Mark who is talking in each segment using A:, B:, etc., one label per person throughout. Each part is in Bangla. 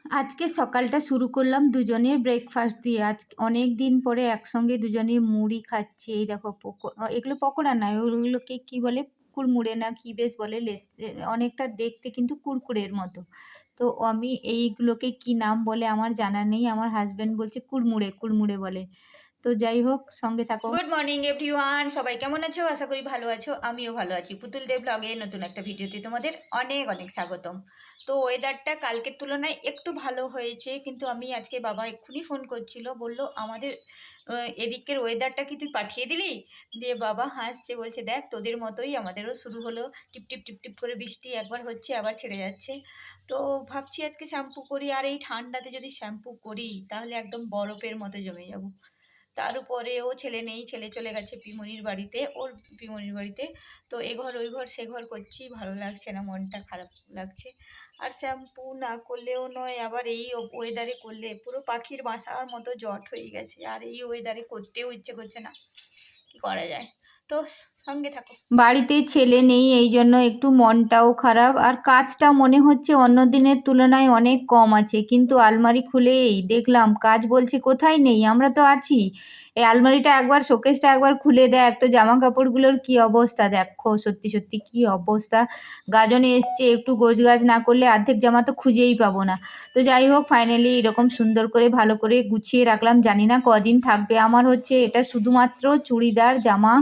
A: আজকে সকালটা শুরু করলাম দুজনের ব্রেকফাস্ট দিয়ে। আজ অনেক দিন পরে একসঙ্গে দুজনে মুড়ি খাচ্ছি। এই দেখো এগুলো পকোড়া নয়, ওগুলোকে কি বলে? কুড়মুড়ে না কি বেশ বলে, অনেকটা দেখতে কিন্তু কুরকুরের মতো। তো আমি এইগুলোকে কি নাম বলে আমার জানা নেই। আমার হাসব্যান্ড বলছে কুড়মুড়ে, কুড়মুড়ে বলে। তো যাই হোক, সঙ্গে থাকো। গুড মর্নিং এভরিওয়ান, সবাই কেমন আছো? আশা করি ভালো আছো। আমিও ভালো আছি। পুতুল দেব ব্লগে নতুন একটা ভিডিওতে তোমাদের অনেক অনেক স্বাগতম। তো ওয়েদারটা কালকের তুলনায় একটু ভালো হয়েছে, কিন্তু আমি আজকে বাবা এক্ষুনি ফোন করছিল, বলল আমাদের এদিকের ওয়েদারটা কি তুই পাঠিয়ে দিলি? দিয়ে বাবা হাসছে, বলছে দেখ তোদের মতোই আমাদেরও শুরু হলো, টিপ টিপ টিপ টিপ করে বৃষ্টি, একবার হচ্ছে আবার ছেড়ে যাচ্ছে। তো ভাবছি আজকে শ্যাম্পু করি, আর এই ঠান্ডাতে যদি শ্যাম্পু করি তাহলে একদম বরফের মতো জমে যাব। তার উপরে ও ছেলে নেই, ছেলে চলে গেছে পিমনির বাড়িতে, ওর পিমনির বাড়িতে। তো এ ঘর ওই ঘর সে ঘর করছি, ভালো লাগছে না, মনটা খারাপ লাগছে। আর শ্যাম্পু না করলেও নয়, আবার এই ওয়েদারে করলে পুরো পাখির বাসার মতো জট হয়ে গেছে, আর এই ওয়েদারে করতেও ইচ্ছে করছে না। কি করা যায়? তো সঙ্গে থাকো। বাড়িতে ছেলে নেই, এই জন্য একটু মনটাও খারাপ, আর কাজটা মনে হচ্ছে অন্য দিনের তুলনায় অনেক কম আছে। কিন্তু আলমারি খুলেই দেখলাম কাজ, বলছে কোথায় নেই, আমরা তো আছি। এই আলমারিটা একবার, শোকেসটা একবার খুলে দেখ তো, জামা কাপড়গুলোর কি অবস্থা দেখো, সত্যি সত্যি কি অবস্থা। গাজনে এসছে, একটু গোছগাছ না করলে অর্ধেক জামা তো খুঁজেই পাবো না। তো যাই হোক, ফাইনালি এরকম সুন্দর করে ভালো করে গুছিয়ে রাখলাম। জানি না কদিন থাকবে। আমার হচ্ছে এটা শুধুমাত্র চুড়িদার জামা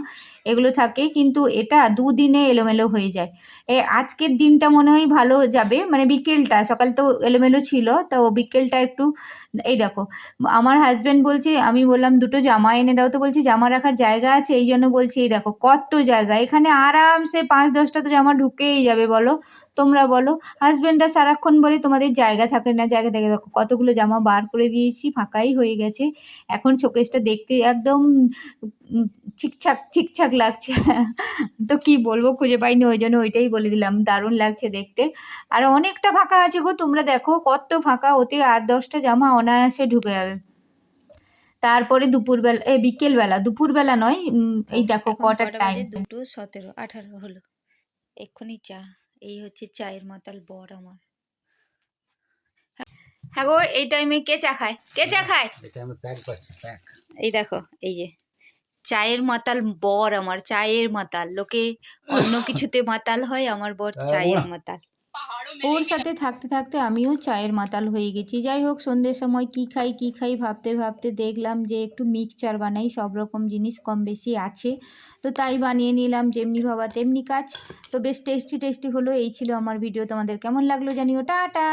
A: এগুলো থাকে, কিন্তু এটা দুদিনে এলোমেলো হয়ে যায়। আজকের দিনটা মনে হয় ভালো যাবে, মানে বিকেলটা, সকাল তো এলোমেলো ছিল, তো বিকেলটা একটু। এই দেখো, আমার হাজব্যান্ড বলছে, আমি বললাম দুটো জামা এনে দাও, তো বলছি জামা রাখার জায়গা আছে, এই জন্য বলছি এই দেখো কত জায়গা, এখানে আরামসে 5-10টা তো জামা ঢুকেই যাবে, বলো তোমরা বলো। হাজব্যান্ডরা সারাক্ষণ বলে তোমাদের জায়গা থাকে না, জায়গা থাকে। দেখো কতগুলো জামা বার করে দিয়েছি, ফাঁকাই হয়ে গেছে। এখন শোকেসটা দেখতে একদম ঠিকঠাক ঠিকঠাক লাগছে। তো কি বলবো, খুঁজে পাইনি, ওই জন্য ওইটাই বলে দিলাম, দারুণ লাগছে দেখতে। আর অনেকটা ফাঁকা আছে গো, তোমরা দেখো কত ফাঁকা, ওতে 8-10টা জামা অনায়াসে ঢুকে যাবে। তারপরে দুপুরবেলা, বিকেলবেলা, দুপুরবেলা নয়, এই দেখো কটার টাইম, 2:17-18 হলো। এক্ষুনি চা, এই হচ্ছে চায়ের মাতাল বর আমার। হ্যাঁ গো, এই টাইমে কে চা খায়? কে চা খায়? এই দেখো, এই যে চায়ের মাতাল বর আমার, চায়ের মাতাল। লোকে অন্য কিছুতে মাতাল হয়, আমার বর চায়ের মাতাল। ওর সাথে থাকতে থাকতে আমিও চায়ের মাতাল হয়ে গেছি। যাই হোক, সন্ধ্যের সময় কি খাই কি খাই ভাবতে ভাবতে দেখলাম যে একটু মিক্সচার বানাই, সব রকম জিনিস কম বেশি আছে, তো তাই বানিয়ে নিলাম। যেমনি ভাবা তেমনি কাজ। তো বেশ টেস্টি টেস্টি হলো। এই ছিল আমার ভিডিও, তোমাদের কেমন লাগলো জানিও। টাটা।